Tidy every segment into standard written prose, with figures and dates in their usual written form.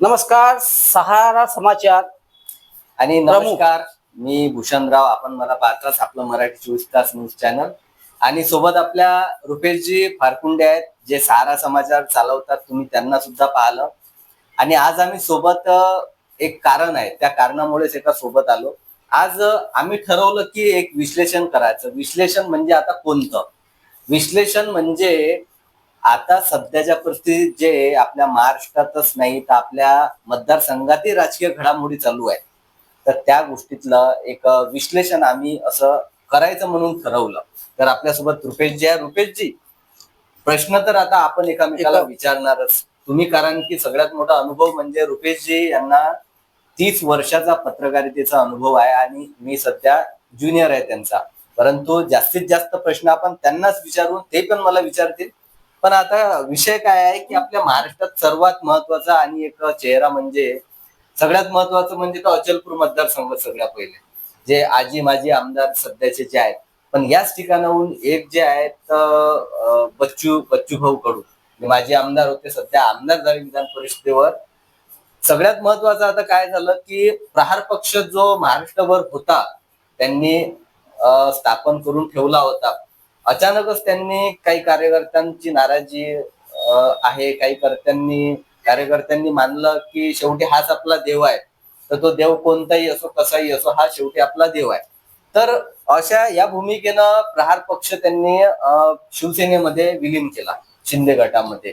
नमस्कार, सहारा समाचार आणि प्रमुख. नमस्कार. मी भूषणराव. आपण मला पाहताच आपलं मराठी 24 तास न्यूज चॅनल. आणि सोबत आपल्या रुपेशजी फारकुंडे आहेत, जे सहारा समाचार चालवतात. तुम्ही त्यांना सुद्धा पाहिलं. आणि आज आम्ही सोबत एक कारण आहे, त्या कारणामुळेच एका सोबत आलो. आज आम्ही ठरवलं की एक विश्लेषण करायचं. विश्लेषण म्हणजे आता कोणतं विश्लेषण म्हणजे आता सध्याच्या परिस्थितीत जे आपल्या महाराष्ट्रातच नाही तर आपल्या मतदारसंघातही राजकीय घडामोडी चालू आहे, तर त्या गोष्टीतलं एक विश्लेषण आम्ही असं करायचं म्हणून ठरवलं. तर आपल्यासोबत रुपेशजी आहे. रुपेशजी, प्रश्न तर आता आपण एकामेकाला विचारणारच. तुम्ही, कारण की सगळ्यात मोठा अनुभव म्हणजे रुपेशजी यांना 30 वर्षाचा पत्रकारितेचा अनुभव आहे आणि मी सध्या ज्युनियर आहे त्यांचा. परंतु जास्तीत जास्त प्रश्न आपण त्यांनाच विचारून ते पण मला विचारतील. पण आता विषय काय आहे की आपल्या महाराष्ट्रात सर्वात महत्वाचा आणि एक चेहरा म्हणजे सगळ्यात महत्वाचं म्हणजे तो अचलपूर मतदारसंघ. सगळ्यात पहिले जे आजी माजी आमदार सध्याचे जे आहेत, पण याच ठिकाणाहून एक जे आहेत बच्चू भाऊ कडू, माजी आमदार होते, सध्या आमदार झाले विधान परिषदेवर. सगळ्यात महत्वाचं आता काय झालं की प्रहार पक्ष जो महाराष्ट्रभर होता त्यांनी स्थापन करून ठेवला होता. अचानकच त्यांनी काही कार्यकर्त्यांची नाराजी आहे, काही कार्यकर्त्यांनी मानलं की शेवटी हाच आपला देव आहे, तर तो देव कोणताही असो कसाही असो हा शेवटी आपला देव आहे. तर अशा या भूमिकेनं प्रहार पक्ष त्यांनी शिवसेनेमध्ये विलीन केला, शिंदे गटामध्ये.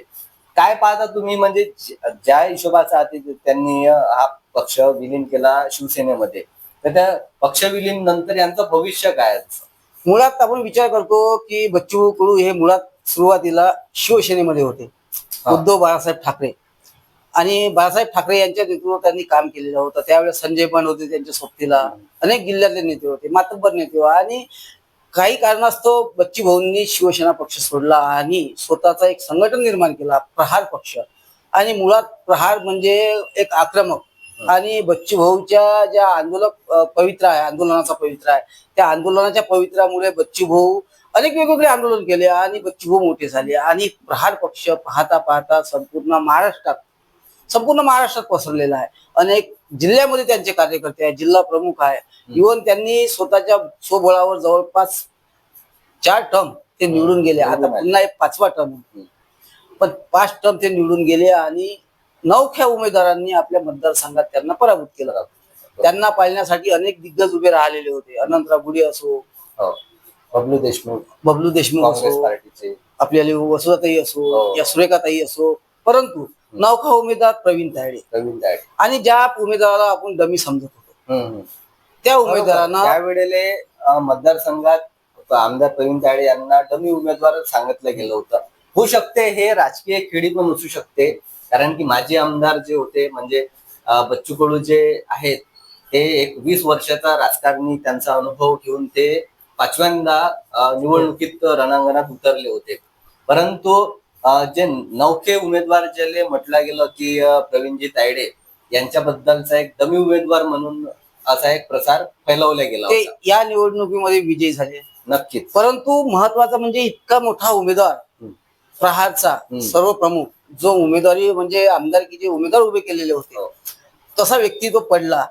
काय पाहता तुम्ही, म्हणजे ज्या हिशोबाचा त्यांनी हा पक्ष विलीन केला शिवसेनेमध्ये, तर त्या पक्ष विलीन नंतर यांचं भविष्य काय? मुळात आपण विचार करतो की बच्चू कडू हे मुळात सुरुवातीला शिवसेनेमध्ये होते. उद्धव बाळासाहेब ठाकरे आणि बाळासाहेब ठाकरे यांच्या नेतृत्वात त्यांनी काम केलेलं होतं. त्यावेळेस संजय पण होते त्यांच्या सोबतीला, अनेक जिल्ह्यातले नेते होते, मातब्बर नेते होते. आणि काही कारणास्तव बच्चू भाऊंनी शिवसेना पक्ष सोडला आणि स्वतःचा एक संघटन निर्माण केला, प्रहार पक्ष. आणि मुळात प्रहार म्हणजे एक आक्रमक. आणि बच्चू भाऊच्या ज्या आंदोलनाचा पवित्र आहे, त्या आंदोलनाच्या पवित्रामुळे बच्चू भाऊ अनेक वेगवेगळे आंदोलन केले आणि बच्चू भाऊ मोठे झाले. आणि प्रहार पक्ष पाहता पाहता संपूर्ण महाराष्ट्रात पसरलेला आहे. अनेक जिल्ह्यामध्ये त्यांचे कार्यकर्ते आहेत, जिल्हा प्रमुख आहे. इव्हन त्यांनी स्वतःच्या स्वबळावर जवळपास 4 टर्म ते निवडून गेले. आता पुन्हा एक 5वा टर्म, पण 5 टर्म ते निवडून गेले आणि नवख्या उमेदवारांनी आपल्या मतदारसंघात त्यांना पराभूत केलं. त्यांना पाळण्यासाठी अनेक दिग्गज उभे राहिलेले होते. अनंतराव गुढे असो, बबलू देशमुख असो, आपल्याला वसुधाताई असो, या सुरेखाताई असो, परंतु नवखा उमेदवार प्रवीण तायडे. आणि ज्या उमेदवाराला आपण डमी समजत होतो, त्या उमेदवारांना त्यावेळेला मतदारसंघात आमदार प्रवीण तायडे यांना डमी उमेदवार सांगितलं गेलं होतं. होऊ शकते हे राजकीय खेळी पण असू शकते, कारण की माजी आमदार जे होते म्हणजे बच्चू कडू जे आहेत, ते एक 20 वर्षाचा राजकारणी, त्यांचा अनुभव घेऊन ते 5व्यांदा निवडणुकीत रणांगणात उतरले होते. परंतु जे नवखे उमेदवार ज्याला म्हटलं गेलं की प्रवीणजी तायडे यांच्याबद्दलचा एक डमी उमेदवार म्हणून असा एक प्रसार फैलवला गेला ते होता. या निवडणुकीमध्ये विजयी झाले. नक्कीच. परंतु महत्वाचं म्हणजे इतका मोठा उमेदवार प्रहारचा सर्व प्रमुख, जो उमेदवारी म्हणजे आमदारकीचे उमेदवार उभे केलेले होते, तसा व्यक्ती तो पडला.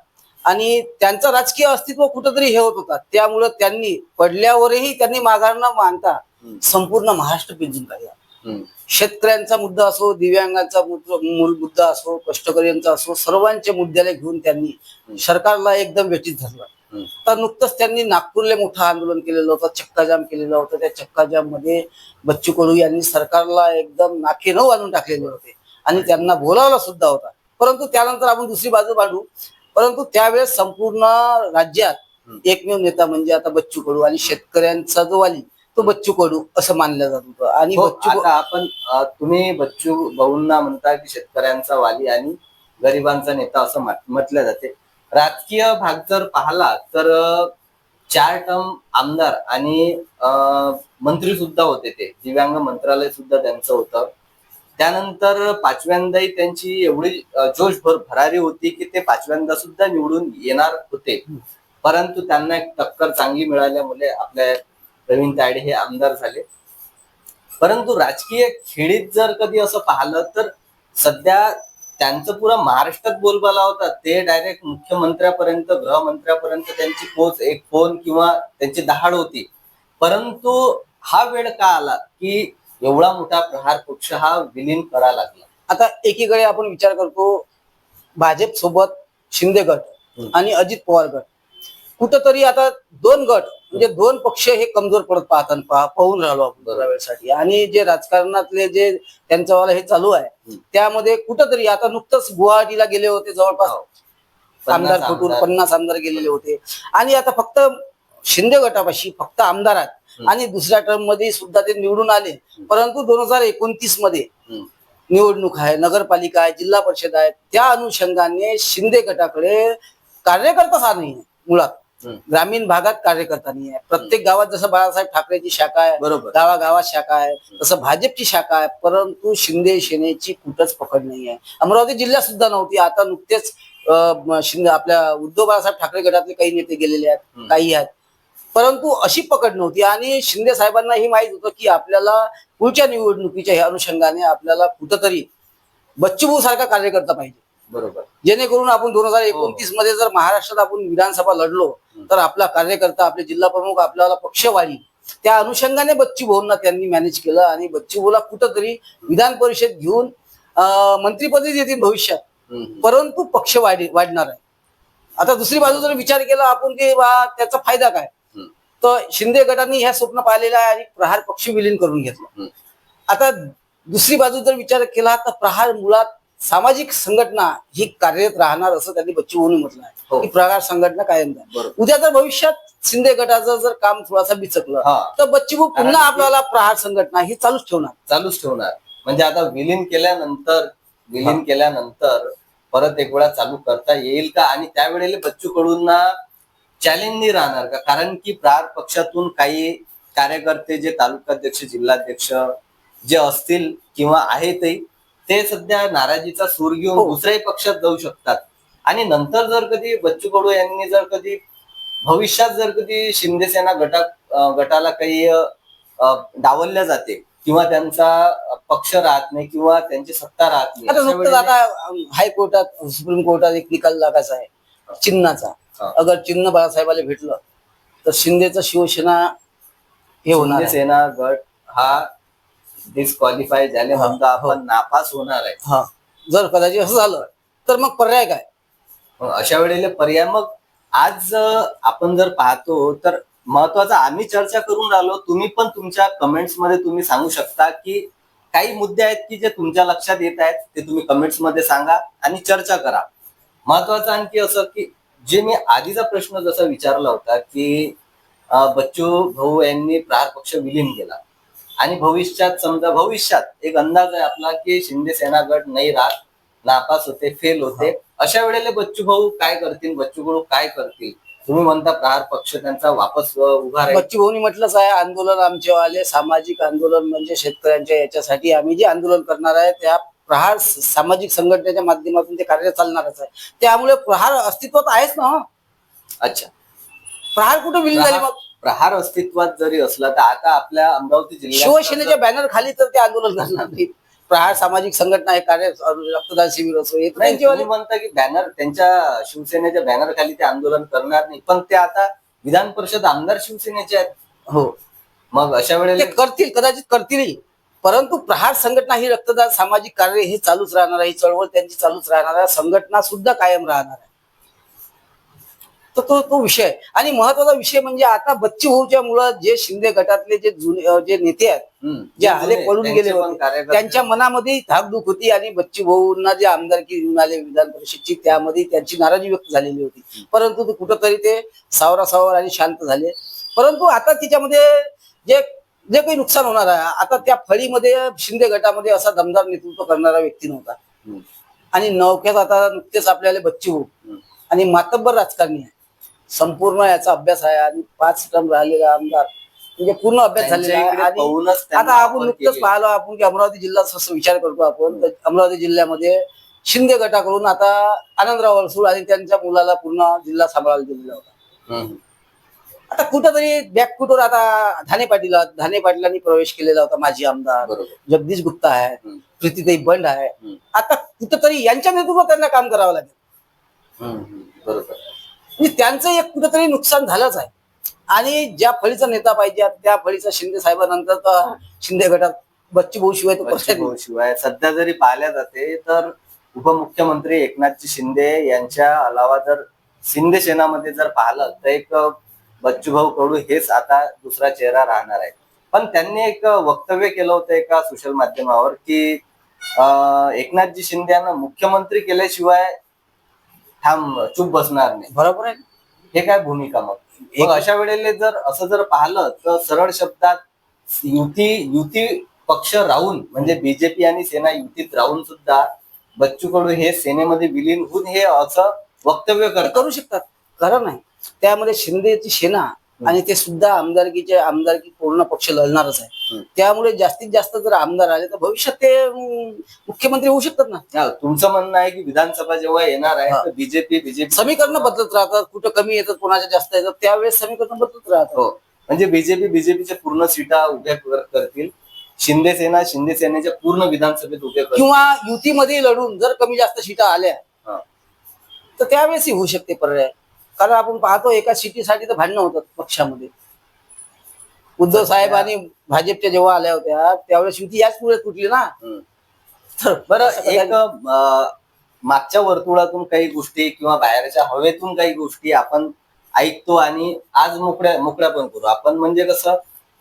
आणि त्यांचं राजकीय अस्तित्व कुठंतरी हे होत होता. त्यामुळे त्यांनी पडल्यावरही त्यांनी माघार न मानता संपूर्ण महाराष्ट्र पिंजून काढला. शेतकऱ्यांचा मुद्दा असो, दिव्यांगांचा मूल मुद्दा असो, कष्टकऱ्यांचा असो, सर्वांच्या मुद्द्याला घेऊन त्यांनी सरकारला एकदम वेठीत धरलं. तर नुकतंच त्यांनी नागपूरला मोठं आंदोलन केलेलं होतं, चक्काजाम केलेलं होतं. त्या चक्काजाम मध्ये बच्चू कडू यांनी सरकारला एकदम नाकेनऊ आणून टाकलेले होते आणि त्यांना बोलावला सुद्धा होता. परंतु त्यानंतर आपण दुसरी बाजू मांडू. परंतु त्यावेळेस संपूर्ण राज्यात एकमेव नेता म्हणजे आता बच्चू कडू, आणि शेतकऱ्यांचा जो वाली तो बच्चू कडू असं मानलं जात होतं. आणि आता आपण तुम्ही बच्चू भाऊंना म्हणता की शेतकऱ्यांचा वाली आणि गरिबांचा नेता असं म्हटलं जाते. राजकीय भाग जर पाहिला तर 4 टर्म आमदार आणि मंत्री सुद्धा होते, ते दिव्यांग मंत्रालय सुद्धा त्यांचं होतं. त्यानंतर 5व्यांदाही त्यांची एवढी भरारी होती की ते 5व्यांदा सुद्धा निवडून येणार होते. परंतु त्यांना एक टक्कर चांगली मिळाल्यामुळे आपल्या प्रवीण तायडे हे आमदार झाले. परंतु राजकीय खेळीत जर कधी असं पाहिलं तर सध्या त्यांचं पुरा महाराष्ट्रात बोलबाला होता. ते डायरेक्ट मुख्यमंत्र्यापर्यंत, गृहमंत्र्यापर्यंत त्यांची पोच, एक फोन किंवा त्यांची दहाड होती. परंतु हा वेळ का आला की एवढा मोठा प्रहार पक्ष हा विलीन करायला लागला? आता एकीकडे आपण विचार करतो भाजप सोबत शिंदे गट आणि अजित पवार गट, कुठंतरी आता दोन गट म्हणजे दोन पक्ष हे कमजोर पडत पाहून राहिलो आपण बऱ्याच वेळसाठी. आणि जे राजकारणातले जे त्यांचं वाला हे चालू आहे त्यामध्ये कुठंतरी आता नुकतंच गुवाहाटीला गेले होते, जवळपास आमदार फुटून 50 आमदार गेलेले होते. आणि आता फक्त शिंदे गटापाशी फक्त आमदार आहेत आणि दुसऱ्या टर्म मध्ये सुद्धा ते निवडून आले. परंतु 2029 मध्ये निवडणूक आहे, नगरपालिका आहे, जिल्हा परिषद आहे, त्या अनुषंगाने शिंदे गटाकडे कार्यकर्ताच नाही मुळात. ग्रामीण भागात कार्यकर्ता नाही आहे. प्रत्येक गावात जसं बाळासाहेब ठाकरेची शाखा आहे, बरोबर, गावागावात शाखा आहे, तसं भाजपची शाखा आहे. परंतु शिंदे सेनेची कुठंच पकड नाही आहे. अमरावती जिल्ह्यात सुद्धा नव्हती. आता नुकतेच शिंदे आपल्या उद्धव बाळासाहेब ठाकरे गटातले काही नेते गेलेले आहेत, काही आहेत, परंतु अशी पकड नव्हती. आणि शिंदे साहेबांना ही माहित होतं की आपल्याला पुढच्या निवडणुकीच्या ह्या अनुषंगाने आपल्याला कुठंतरी बच्चूभाऊ सारखा कार्यकर्ता पाहिजे, बरोबर, जेणेकरून आपण 2029 मध्ये जर महाराष्ट्रात आपण विधानसभा लढलो तर आपला कार्यकर्ता, आपले जिल्हा प्रमुख आपल्याला पक्ष वाढी. त्या अनुषंगाने बच्चूभाऊंना त्यांनी मॅनेज केलं आणि बच्चूभाऊला कुठंतरी विधान परिषद घेऊन मंत्रिपदी देतील भविष्यात, परंतु पक्ष वाढणार आहे. आता दुसरी बाजू जर विचार केला आपण की त्याचा फायदा काय, तर शिंदे गटांनी ह्या स्वप्न पाहिलेलं आहे आणि प्रहार पक्ष विलीन करून घेतलं. आता दुसरी बाजू जर विचार केला तर प्रहार मुळात सामाजिक संघटना ही कार्यरत राहणार असं त्यांनी बच्चूभाऊंनी म्हटलं आहे की प्रहार संघटना कायम राहणार. उद्या जर भविष्यात शिंदे गटाचं जर काम थोडासा बिचकलं तर बच्चूभाऊ पुन्हा आपल्याला प्रहार संघटना ही चालूच ठेवणार. म्हणजे आता विलीन केल्यानंतर परत एक वेळा चालू करता येईल का? आणि त्यावेळेला बच्चू कडूंना चॅलेंज नाही राहणार का? कारण की प्रहार पक्षातून काही कार्यकर्ते जे तालुकाध्यक्ष, जिल्हाध्यक्ष जे असतील किंवा आहेतही, ते सध्या नाराजीचा सूर घेऊन दुसऱ्याही पक्षात जाऊ शकतात. आणि नंतर जर कधी बच्चू कडू यांनी जर कधी भविष्यात जर कधी शिंदे सेना गटाला काही डावलल्या जाते किंवा त्यांचा पक्ष राहत नाही किंवा त्यांची सत्ता राहत नाही, आता नुकतंच आता हायकोर्टात, सुप्रीम कोर्टात एक निकाल लागायचा आहे चिन्हाचा. अगर चिन्ह बाळासाहेबाला भेटलं तर शिंदेचं शिवसेना हे होणार, शिवसेना गट हा डिस्क्वालिफाय झाले म्हणतो आपण, नापास होणार आहे. जर कदाचित असं झालं तर मग पर्याय काय? अशा वेळेला पर्याय मग आज आपण जर पाहतो तर महत्वाचा आम्ही चर्चा करून राहिलो. तुम्ही पण तुमच्या कमेंट्स मध्ये तुम्ही सांगू शकता की काही मुद्दे आहेत की जे तुमच्या लक्षात येत आहेत, ते तुम्ही कमेंट्स मध्ये सांगा आणि चर्चा करा. महत्वाचं आणखी असं की जे मी आधीचा प्रश्न जसा विचारला होता की बच्चू भाऊ यांनी प्रहार पक्ष विलीन केला आणि भविष्यात एक अंदाज आहे आपला की शिंदे सेना गट नाही राहत, नापास होते, फेल होते. अशा वेळेला बच्चू भाऊ काय करतील, बच्चू कडू काय करतील? तुम्ही म्हणता प्रहार पक्ष त्यांचा वापस उभा राहील. बच्चू भाऊनी म्हटलंच आहे, आंदोलन आमचे वाले सामाजिक आंदोलन म्हणजे शेतकऱ्यांच्या याच्यासाठी आम्ही जे आंदोलन करणार आहे त्या प्रहार सामाजिक संघटनेच्या माध्यमातून ते कार्य चालणारच आहे. त्यामुळे प्रहार अस्तित्वात आहेच ना. अच्छा, प्रहार कुठे विलीन झाली? मग प्रहार अस्तित्वात जरी असला तर आता आपल्या अमरावती जिल्ह्यात शिवसेनेच्या बॅनर खाली तर ते आंदोलन करणार नाही. प्रहार सामाजिक संघटना हे कार्य, रक्तदान शिबिर असो, तुम्ही म्हणता की बॅनर त्यांच्या शिवसेनेच्या बॅनर खाली ते आंदोलन करणार नाही, पण ते आता विधान परिषद आमदार शिवसेनेचे आहेत. हो, मग अशा वेळेला करतील, कदाचित करतील. परंतु प्रहार संघटना ही रक्तदान सामाजिक कार्य हे चालूच राहणार आहे, ही चळवळ त्यांची चालूच राहणार आहे, संघटना सुद्धा कायम राहणार आहे. तर तो विषय. आणि महत्वाचा विषय म्हणजे आता बच्चू भाऊच्या मुळे जे शिंदे गटातले जे जे नेते आहेत, जे आले पळून गेले होते, त्यांच्या मनामध्ये धाकधूक होती आणि बच्चू भाऊंना जे आमदारकी घेऊन आले विधान परिषदची त्यामध्ये त्यांची नाराजी व्यक्त झालेली होती. परंतु कुठंतरी ते सावरासावर आणि शांत झाले. परंतु आता तिच्यामध्ये जे जे काही नुकसान होणार आहे, आता त्या फळीमध्ये शिंदे गटामध्ये असा दमदार नेतृत्व करणारा व्यक्ती नव्हता. आणि नौक्यात आता नुकतेच आपल्याला बच्चू भाऊ आणि मातब्बर राजकारणी आहे, संपूर्ण याचा अभ्यास आहे आणि 5 टर्म राहिलेला आमदार म्हणजे पूर्ण अभ्यास झालेला आहे. आणि आता आपण नुकतंच पाहिलो आपण की अमरावती जिल्हा जसं विचार करतो आपण, तर अमरावती जिल्ह्यामध्ये शिंदे गटाकडून आता आनंदराव अडसूळ आणि त्यांच्या मुलाला पूर्ण जिल्हा सांभाळायला दिलेला होता. आता कुठंतरी बॅकफुटवर आता धाने पाटीलांनी प्रवेश केलेला होता, माजी आमदार बरोबर. जगदीश गुप्ता आहे, हम्म. प्रीतीताई बंड आहे. हम्म. आता कुठंतरी यांच्या नेतृत्वात त्यांना काम करावं लागेल. बरोबर. म्हणजे त्यांचं एक कुठंतरी नुकसान झालंच आहे. आणि ज्या फळीचा नेता पाहिजे त्या फळीचा शिंदे साहेबांनंतर तर शिंदे गटात बच्चूभाऊ शिवाय तो पर्याय नाही. शिवाय सध्या जरी पाहिल्या जाते तर उपमुख्यमंत्री एकनाथजी शिंदे यांच्या अलावा जर शिंदे सेनामध्ये जर पाहिलं तर एक बच्चूभाऊ कडू हेच आता दुसरा चेहरा राहणार आहे. पण त्यांनी एक वक्तव्य केलं होतं एका सोशल माध्यमावर की एकनाथजी शिंदे यांना मुख्यमंत्री केल्याशिवाय चूप बसणार नाही. बरोबर आहे. हे काय भूमिका मग अशा वेळेला जर असं जर पाहिलं तर सरळ शब्दात युती पक्ष राहून म्हणजे बीजेपी आणि सेना युतीत राहून सुद्धा बच्चू कडू हे सेनेमध्ये विलीन होऊन हे असं वक्तव्य करू शकतात, कारण नाही त्यामध्ये शिंदेची सेना आणि ते सुद्धा आमदारकी पूर्ण पक्ष लढणारच आहे. त्यामुळे जास्तीत जास्त जर आमदार आले तर भविष्यात ते मुख्यमंत्री होऊ शकतात ना. तुमचं म्हणणं आहे की विधानसभा जेव्हा येणार आहे तर बीजेपी समीकरण बदलत राहतात, कुठं कमी येतात कोणाच्या जास्त येतात त्यावेळेस समीकरण बदलत राहतात. हो, म्हणजे बीजेपीच्या पूर्ण सीटा उभ्या करतील, शिंदे सेनेच्या पूर्ण विधानसभेत उभ्या करतील किंवा युतीमध्ये लढून जर कमी जास्त सीटा आल्या तर त्यावेळेसही होऊ शकते पर्याय. कारण आपण पाहतो एका सीटीसाठी तर भांडणं होतात पक्षामध्ये. उद्धव साहेब आणि भाजपच्या जेव्हा आल्या होत्या त्यावेळेस युती याच पुढे तुटली ना. तर बरं एक मागच्या वर्तुळातून काही गोष्टी किंवा बाहेरच्या हवेतून काही गोष्टी आपण ऐकतो आणि आज मोकळ्या पण करू आपण. म्हणजे कसं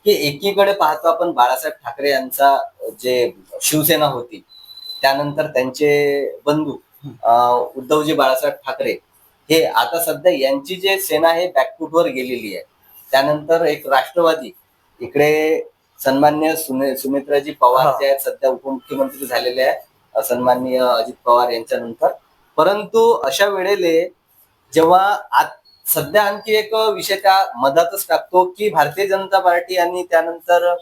की एकीकडे पाहतो आपण बाळासाहेब ठाकरे यांचा जे शिवसेना होती त्यानंतर त्यांचे बंधू उद्धवजी बाळासाहेब ठाकरे हे आता सध्या यांची जे सेना आहे बॅकफुटवर गेलेली आहे. त्यानंतर एक राष्ट्रवादी इकडे सन्मान्य सुमित्राजी पवार जे आहेत सध्या उपमुख्यमंत्री झालेले आहेत सन्माननीय अजित पवार यांच्या नंतर. परंतु अशा वेळेले जेव्हा सध्या आणखी एक विषय त्या मधातच टाकतो की भारतीय जनता पार्टी आणि त्यानंतर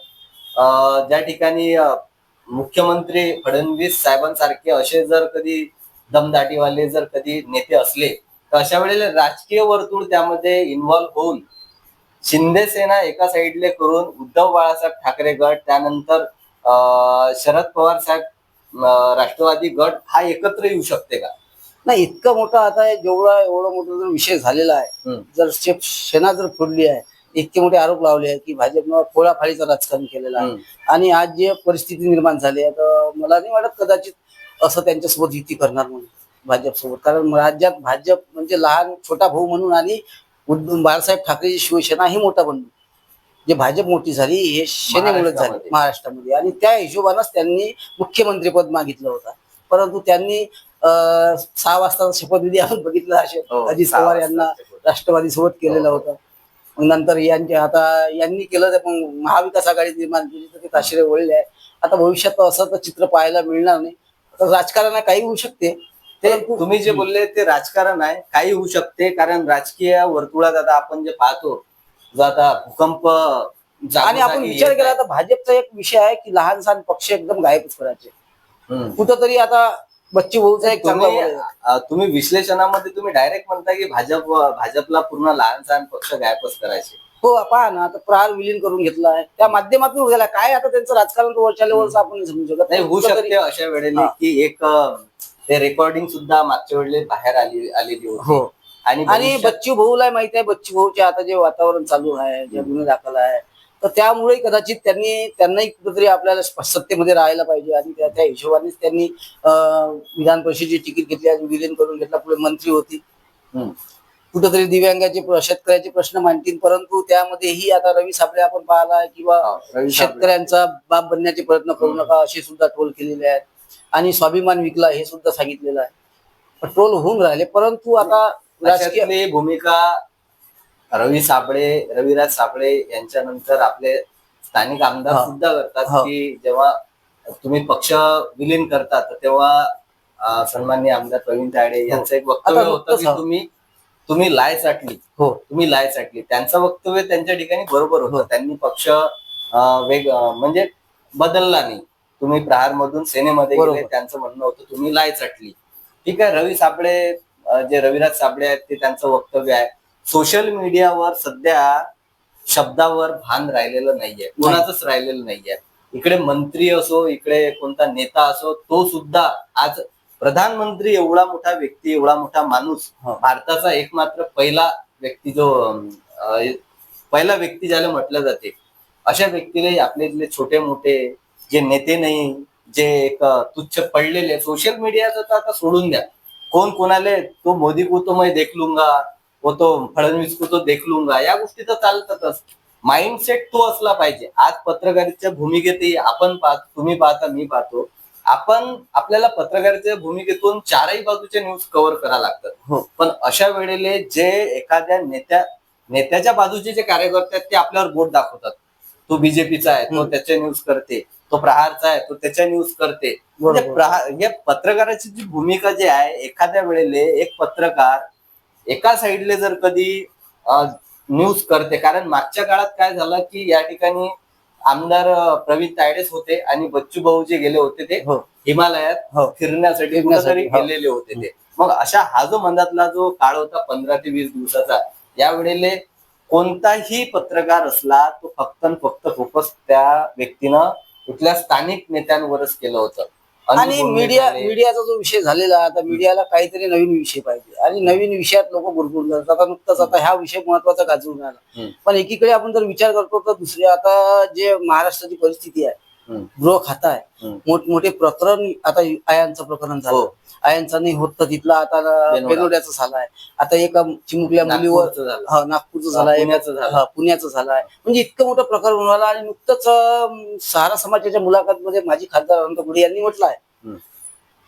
ज्या ठिकाणी मुख्यमंत्री फडणवीस साहेबांसारखे असे जर कधी दमदाटीवाले जर कधी नेते असले तर अशा वेळेला राजकीय वर्तुळ त्यामध्ये इन्व्हॉल्व्ह होऊन शिंदे सेना एका साईडले करून उद्धव बाळासाहेब ठाकरे गट त्यानंतर शरद पवार साहेब राष्ट्रवादी गट हा एकत्र येऊ शकते का? नाही, इतकं मोठं आता एवढा मोठा जर विषय झालेला आहे, जर सेना जर फोडली आहे, इतके मोठे आरोप लावले आहेत की भाजपनं फोडाफाडीचं राजकारण केलेलं आहे आणि आज जे परिस्थिती निर्माण झाली आहे तर मला नाही वाटत कदाचित असं त्यांच्यासोबत युती करणार म्हणून भाजपसोबत. कारण राज्यात भाजप म्हणजे लहान छोटा भाऊ म्हणून आणि बाळासाहेब ठाकरेची शिवसेना ही मोठा बंधू. जे भाजप मोठी झाली हे सेनेमुळे झाली महाराष्ट्रामध्ये आणि त्या हिशोबानंच त्यांनी मुख्यमंत्रीपद मागितलं होतं. परंतु त्यांनी 6 वाजता शपथविधी आपण बघितला असेल, अजित पवार यांना राष्ट्रवादी सोबत केलेलं होतं. मग नंतर यांनी केलं तर मग महाविकास आघाडी निर्माण केली तर ते ताशेरे वळले आहे. आता भविष्यात असं तर चित्र पाहायला मिळणार नाही. तर राजकारण काही होऊ शकते. ते तुम्ही जे बोलले ते राजकारण आहे, काही होऊ शकते. कारण राजकीय वर्तुळात आता आपण जे पाहतो जो आता भूकंप आणि आपण विचार केला तर भाजपचा एक विषय आहे की लहान सहान पक्ष एकदम गायबच करायचे. कुठंतरी आता बच्चू भाऊचा एक तुम्ही विश्लेषणामध्ये तुम्ही डायरेक्ट म्हणता की भाजपला पूर्ण लहान सहान पक्ष गायबच करायचे. हो, पहा ना आता प्रहार विलीन करून घेतला आहे त्या माध्यमातून गेला काय आता त्यांचं राजकारण वर्षाला वर्ष आपण समजू शकत नाही. होऊ शकते अशा वेळेला की एक ते रेकॉर्डिंग सुद्धा मागच्या वेळेला बाहेर आलेली होती. आणि बच्चू भाऊला माहिती आहे बच्चू भाऊचे आता जे वातावरण चालू आहे, जे गुन्हे दाखल आहे तर त्यामुळे कदाचित त्यांनाही कुठेतरी आपल्याला सत्तेमध्ये राहायला पाहिजे आणि त्या हिशोबानेच त्यांनी विधान परिषदेची तिकीट घेतली, विलीन करून घेतला, पुढे मंत्री होती. कुठेतरी दिव्यांगाचे शेतकऱ्याचे प्रश्न मांडतील. परंतु त्यामध्येही आता रवी साबळे आपण पाहिला किंवा शेतकऱ्यांचा बाप बनण्याचे प्रयत्न करू नका असे सुद्धा ट्रोल केलेले आहेत आणि स्वाभिमान विकला हे सुद्धा सांगितलेलं आहे. ट्रोल होऊन राहिले. परंतु आता राजकीय भूमिका रविराज साबळे यांच्या नंतर आपले स्थानिक आमदार सुद्धा करतात की जेव्हा तुम्ही पक्ष विलीन करतात तेव्हा सन्माननीय आमदार प्रवीण तायडे यांचं एक वक्तव्य होतं की तुम्ही लाय चाटली. तुम्ही लाय चाटली. त्यांचं वक्तव्य त्यांच्या ठिकाणी बरोबर होतं. त्यांनी पक्ष म्हणजे बदलला नाही. तुम्ही प्रहार मधून सेनेमध्ये गेले त्यांचं म्हणणं होतं तुम्ही लाय चाटली. ठीक आहे. रविराज साबळे आहेत ते त्यांचं वक्तव्य आहे. सोशल मीडियावर सध्या शब्दावर भान राहिलेलं नाहीये, कोणाचंच राहिलेलं नाहीये. इकडे मंत्री असो, इकडे कोणता नेता असो, तो सुद्धा आज प्रधानमंत्री एवढा मोठा व्यक्ती, एवढा मोठा माणूस, हो. भारताचा एकमात्र पहिला व्यक्ती जो पहिला व्यक्ती ज्याला म्हटलं जाते, अशा व्यक्तीला आपले जे छोटे मोठे जे नेते नाही, जे एक तुच्छ पडलेले सोशल मीडियाचं तर आता सोडून द्या, कोण कोणाले तो मोदी को तो मैं देख लूंगा, वो तो फडणवीस को तो देख लूंगा, या गोष्टी तर चालतातच. माइंडसेट तो असला पाहिजे. आज पत्रकारितेच्या भूमिकेतही आपण पाहतो, तुम्ही पाहता, मी पाहतो, आपण आपल्याला पत्रकारितेच्या भूमिकेतून चारही बाजूचे न्यूज कव्हर करावं लागतात. हो. पण अशा वेळेला जे एखाद्या नेत्याच्या बाजूचे जे कार्यकर्ते आहेत ते आपल्यावर बोट दाखवतात. तो बीजेपीचा आहे, तो त्याच्या न्यूज करते, तो प्रहारचा आहे, तो त्याच्या न्यूज करते. म्हणजे या पत्रकाराची जी भूमिका जी आहे, एखाद्या वेळेले एक पत्रकार एका साईडले जर कधी न्यूज करते, कारण मागच्या काळात काय झालं की या ठिकाणी आमदार प्रवीण तायडेच होते आणि बच्चू भाऊ जे गेले होते ते हिमालयात फिरण्यासाठी कुठेतरी गेलेले होते ते. मग अशा हा जो मनातला जो काळ होता 15 ते 20 दिवसाचा, यावेळेले कोणताही पत्रकार असला तो फक्त फक्त फोकस त्या व्यक्तीनं इथल्या स्थानिक नेत्यांवरच केलं होतं. आणि मीडियाचा जो विषय झालेला, आता मीडियाला काहीतरी नवीन विषय पाहिजे आणि नवीन विषयात लोक भरपूर जातात. आता नुकताच आता हा विषय महत्वाचा गाजवून आला, पण एकीकडे आपण जर विचार करतो तर दुसरे आता जे महाराष्ट्राची परिस्थिती आहे, गृह खाता आहे, मोठमोठे प्रकरण, आता आयांचं प्रकरण झालं, आयांचा नाही होत तर तिथला आता बेनोड्याचं झालाय, आता एका चिमुकल्या मुलीवर नागपूरचं झालाय, पुण्याचं झालाय. म्हणजे इतकं मोठं प्रकरण होणार. आणि नुकतंच सहारा समाजाच्या मुलाखतीमध्ये माजी खासदार अनंत गुढे यांनी म्हटलं आहे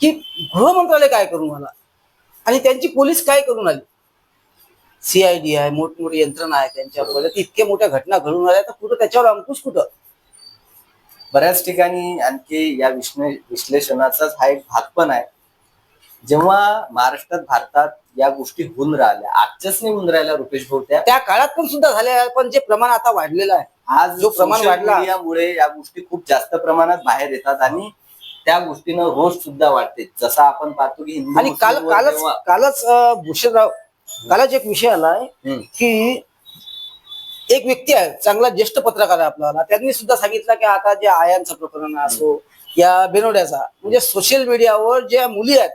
की गृह मंत्रालय काय करून आला आणि त्यांची पोलीस काय करून आली. सीआयडी आहे, मोठमोठी यंत्रणा आहे त्यांच्यावर, इतक्या मोठ्या घटना घडून आल्या, तर कुठं त्याच्यावर अंकुश कुठं. बऱ्याच ठिकाणी आणखी या विश्लेषणाचाच हा एक भाग पण आहे. जेव्हा महाराष्ट्रात, भारतात या गोष्टी होऊन राहिल्या, आजच्याच नाही होऊन राहिल्या रुपेश भाऊ, त्या काळात पण सुद्धा झाल्या, पण जे प्रमाण आता वाढलेलं आहे, आज जो प्रमाण वाढला, यामुळे या गोष्टी खूप जास्त प्रमाणात बाहेर येतात आणि त्या गोष्टीनं रोष सुद्धा वाढते. जसा आपण पाहतो की आणि कालच भूषणराव, कालच एक विषय आलाय की एक व्यक्ती आहे, चांगला ज्येष्ठ पत्रकार आहे आपल्याला, त्यांनी सुद्धा सांगितलं की आता जे आयांचं प्रकरण असो या बेनोड्याचा, म्हणजे सोशल मीडियावर ज्या मुली आहेत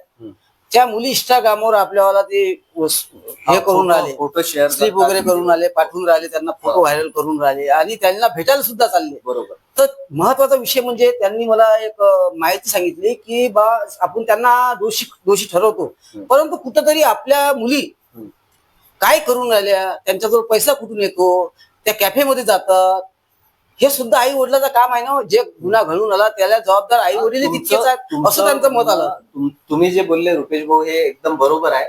त्या मुली इंस्टाग्रामवर आपल्याला ते हे करून राहिले, फोटो शेअर स्लिप वगैरे करून राहिले, पाठवून राहिले, त्यांना फोटो व्हायरल करून राहिले आणि त्यांना भेटायला सुद्धा चालले. बरोबर. तर महत्वाचा विषय म्हणजे त्यांनी मला एक माहिती सांगितली की बा आपण त्यांना दोषी ठरवतो, परंतु कुठंतरी आपल्या मुली काय करून राहिल्या, त्यांच्याजवळ पैसा कुठून येतो, त्या कॅफेमध्ये जातात, हे सुद्धा आई वडिलाचं काम आहे ना. जे गुन्हा घडून आला त्याला जबाबदार आई वडील तितकेच आहेत, असं त्यांचं मत आलं. तुम्ही जे बोलले रुपेश भाऊ हे एकदम बरोबर आहे.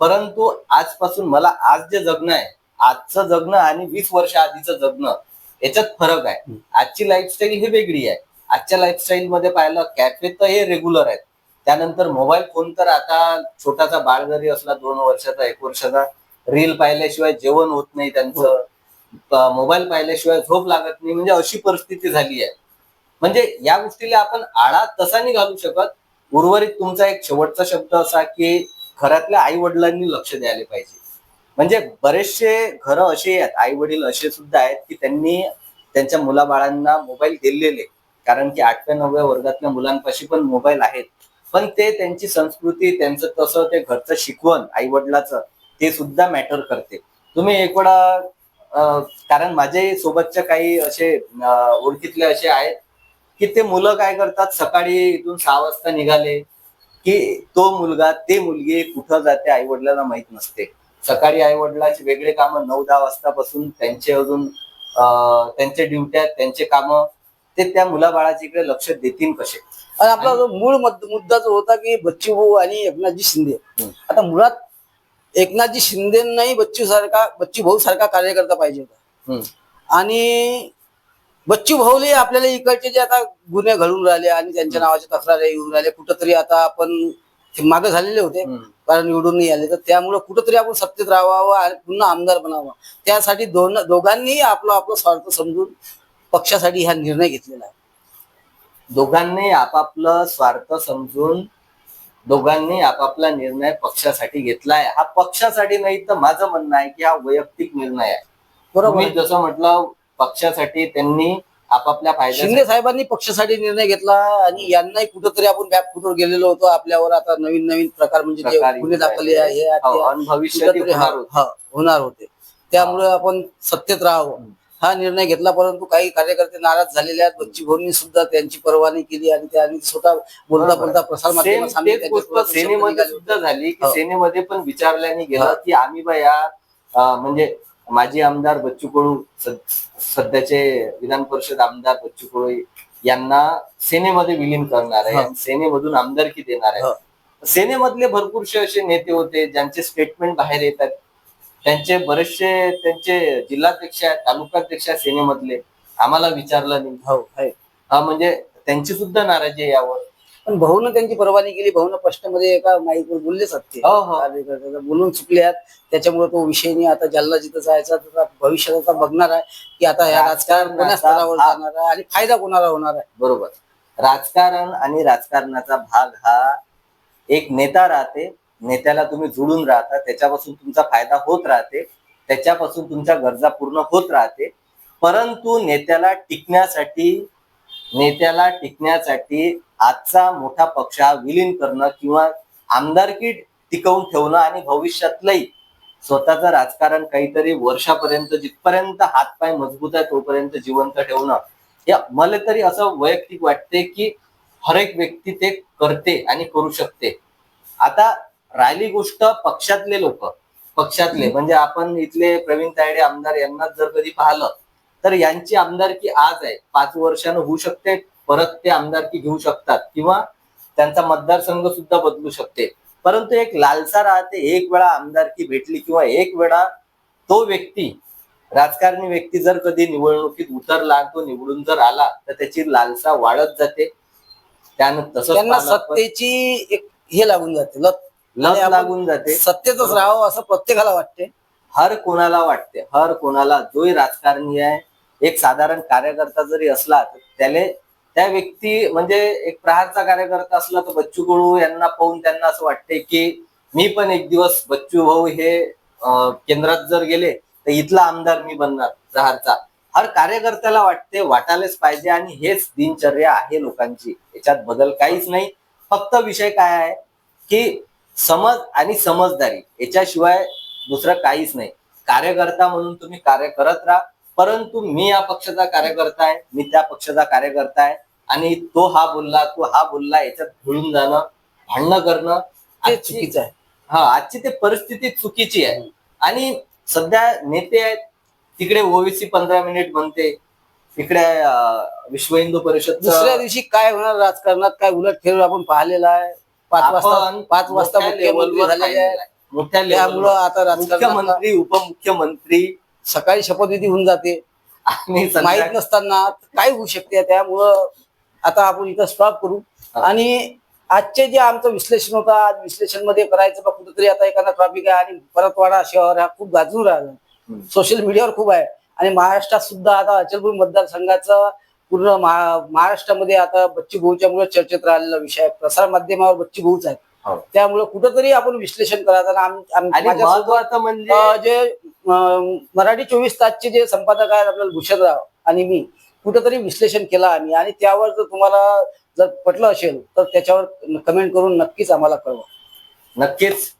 परंतु आजपासून मला आज जे जगणं आहे, आजचं जगणं आणि 20 वर्ष आधीचं जगणं याच्यात फरक आहे. आजची लाईफस्टाईल ही वेगळी आहे. आजच्या लाईफस्टाईल मध्ये पाहिलं कॅफे तर हे रेग्युलर आहेत, त्यानंतर मोबाईल फोन तर आता छोटासा बाळ जरी असला 2 वर्षाचा 1 वर्षाचा, रील पाहिल्याशिवाय जेवण होत नाही त्यांचं, मोबाईल पाहिल्याशिवाय झोप लागत नाही, म्हणजे अशी परिस्थिती झाली आहे. म्हणजे या गोष्टीला आपण आळा तसा नाही घालू शकत. उर्वरित तुमचा एक शेवटचा शब्द असा की घरातल्या आई वडिलांनी लक्ष द्यायला पाहिजे. म्हणजे बरेचसे घरं असे आहेत, आई वडील असे सुद्धा आहेत की त्यांनी त्यांच्या मुलाबाळांना मोबाईल दिलेले, कारण की 8व्या 9व्या वर्गातल्या मुलांपाशी पण मोबाईल आहेत, पण ते त्यांची संस्कृती, त्यांचं तसं ते घरचं शिकवण आई वडिलाचं ते सुद्धा मॅटर करते. तुम्ही एक वेळा कारण माझे सोबतच्या काही असे ओळखीतले असे आहेत की ते मुलं काय करतात, सकाळी इथून 6 वाजता निघाले की तो मुलगा ते मुलगी कुठं जाते आई वडिलांना माहित नसते. सकाळी आई वडिलांची वेगळे कामं 9-10 वाजतापासून त्यांचे अजून त्यांचे ड्युट्या, त्यांचे कामं, ते त्या मुलाबाळाच्या इकडे लक्ष देतील कसे. आणि आपला जो मूळ मुद्दा जो होता की बच्चू भाऊ आणि एकनाथजी शिंदे, आता मुळात एकनाथजी शिंदेनाही बच्चू भाऊ सारखा कार्यकर्ता पाहिजे होता. आणि बच्चू भाऊले आपल्याला इकडचे जे आता गुन्हे घडून राहिले आणि त्यांच्या नावाच्या तक्रार येऊन राहिले, कुठंतरी आता आपण मागे झालेले होते कारण निवडून नाही आले, तर त्यामुळे कुठंतरी आपण सत्तेत राहावं आणि पुन्हा आमदार बनावं, त्यासाठी दोघांनी आपला स्वार्थ समजून पक्षासाठी हा निर्णय घेतलेला आहे. दोघांनी आपापलं स्वार्थ समजून दोघांनी आपापला निर्णय पक्षासाठी घेतलाय. हा पक्षासाठी नाही तर माझं म्हणणं आहे की हा वैयक्तिक निर्णय आहे. बरोबर तुम्ही जसं म्हटलं पक्षासाठी त्यांनी आपापल्या शिंदे फायद्यासाठी साहेबांनी पक्षासाठी निर्णय घेतला आणि यांनाही कुठंतरी आपण बॅकफुटवर गेलेलो होतो. आपल्यावर आता नवीन नवीन प्रकार म्हणजे जे प्रकार गुन्हे येऊन दाखल आहे राहिले. हे हो, ते आणि भविष्यात कुठंतरी होणार होते. होणार होते. त्यामुळे आपण सत्तेत राहावं हा निर्णय घेतला. परंतु काही कार्यकर्ते नाराज झालेले आहेत. बच्ची भाऊंनी सुद्धा त्यांची पर्वा नाही केली आणि त्यांनी स्वतः बोलता बरोबर. बोलता प्रसार सेम माध्यमांसामने तेच त्यांच्या गोष्ट तोंडातून शब्द सेनेमध्ये निघाले सुद्धा होते. झाली की हो. सेनेमध्ये पण विचारल्याने गेलं हो. की आम्ही बा या म्हणजे माजी आमदार बच्चू कडू सध्याचे विधान परिषद आमदार बच्चू कडू यांना सेनेमध्ये विलीन करणार आहे हो. आणि सेनेमधून आमदारकी देणार हो. आहे. सेनेमधले भरपूरसे असे नेते होते ज्यांचे स्टेटमेंट बाहेर येतात. त्यांचे बरेचसे त्यांचे जिल्हाध्यक्ष आहेत, तालुकाध्यक्ष आहेत सेनेमधले, आम्हाला विचारलं नाही. हो आहे. म्हणजे त्यांची सुद्धा नाराजी आहे यावर. पण भाऊनं त्यांची परवानगी केली. भाऊनं स्पष्टमध्ये एका माईकवर बोललेच होते. हो, हो. कार्यकर्त्याला बोलून चुकले आहेत. त्याच्यामुळे तो विषय नाही. आता ज्याला जिथं जायचा तर भविष्यात आता बघणार आहे की आता या राजकारण कोण्या स्तरावर जाणार आहे आणि फायदा कोणाला होणार आहे. बरोबर. राजकारण आणि राजकारणाचा भाग हा एक नेता राहते. नेत्याला तुम्ही जुळून राहता, त्याच्यापासून तुमचा फायदा होत राहते, त्याच्यापासून तुमच्या गरजा पूर्ण होत राहते. परंतु नेत्याला टिकण्यासाठी आजचा मोठा पक्ष हा विलीन करणं किंवा आमदारकी टिकवून ठेवणं आणि भविष्यातलंही स्वतःचं राजकारण काहीतरी वर्षापर्यंत जिथपर्यंत हातपाय मजबूत आहे तोपर्यंत जिवंत ठेवणं, या मला तरी असं वैयक्तिक वाटते की हर एक व्यक्ती ते करते आणि करू शकते. आता राहिली गोष्ट पक्षातले म्हणजे आपण इथले प्रवीण तायडे आमदार यांनाच जर कधी पाहिलं तर यांची आमदारकी आज आहे, 5 वर्षानं होऊ शकते, परत ते आमदारकी घेऊ शकतात किंवा त्यांचा मतदारसंघ सुद्धा बदलू शकते. परंतु एक लालसा राहते, एक वेळा आमदारकी भेटली किंवा एक वेळा तो व्यक्ती राजकारणी व्यक्ती जर कधी निवडणुकीत उतरला, तो निवडून जर आला तर त्याची लालसा वाढत जाते. त्यानं तसंच त्यांना पाहिलं आपण, सत्तेची एक हे लागून जाते, लत लत लागून जाते. सत्तेतच राहावं असं प्रत्येकाला वाटते. हर कोणाला वाटते, हर कोणाला जोही राजकारणी आहे, एक साधारण कार्यकर्ता जरी असला तर त्या व्यक्ती म्हणजे एक प्रहारचा कार्यकर्ता असला तर बच्चू कडू यांना पाहून त्यांना असं वाटते की मी पण एक दिवस बच्चू भाऊ हे केंद्रात जर गेले तर इथला आमदार मी बनणार प्रहारचा. हर कार्यकर्त्याला वाटते, वाटायलाच पाहिजे आणि हेच दिनचर्या आहे लोकांची. याच्यात बदल काहीच नाही. फक्त विषय काय आहे की समज आणि समजदारी, याच्याशिवाय दुसरं काहीच नाही. कार्यकर्ता म्हणून तुम्ही कार्य करत राहा, परंतु मी या पक्षाचा कार्यकर्ता आहे, मी त्या पक्षाचा कार्यकर्ता आहे आणि तो हा बोलला याच्यात भुळून जाणं, भांडणं करणं ते चुकीचं आहे. आजची ते परिस्थिती चुकीची आहे. आणि सध्या नेते आहेत तिकडे ओवीसी 15 मिनिट बनते, इकडे विश्व हिंदू परिषद दुसऱ्या दिवशी काय होणार राजकारणात, काय उलटफेर आपण पाहिलेला आहे. 5 वाजता मुख्यमंत्री झालेले आहे. मोठ्या त्यामुळं आता राजकारणात मुख्यमंत्री उपमुख्यमंत्री सकाळी शपथविधी होऊन जाते आणि माहित नसताना काय होऊ शकते. त्यामुळं आता आपण इथं स्टॉप करू. आणि आजचे जे आमचं विश्लेषण होतं, आज विश्लेषण मध्ये करायचं बा कुठेतरी आता एखादा ट्रॉफिक आहे आणि परतवाडा शहर हा खूप गाजून राहिला, सोशल मीडियावर खूप आहे. आणि महाराष्ट्रात सुद्धा आता अचलपूर मतदारसंघाचं पूर्ण महाराष्ट्रामध्ये आता बच्चू भाऊच्या मुळे चर्चेत राहिलेला विषय आहे. प्रसार माध्यमावर बच्चू भाऊच आहेत. त्यामुळे कुठंतरी आपण विश्लेषण करायचं. आणि महत्वाचं म्हणजे जे मराठी 24 तासचे जे संपादक आहेत आपल्याला भूषणराव आणि मी कुठंतरी विश्लेषण केलं आम्ही. आणि त्यावर जर तुम्हाला जर पटलं असेल तर त्याच्यावर कमेंट करून नक्कीच आम्हाला कळवा. नक्कीच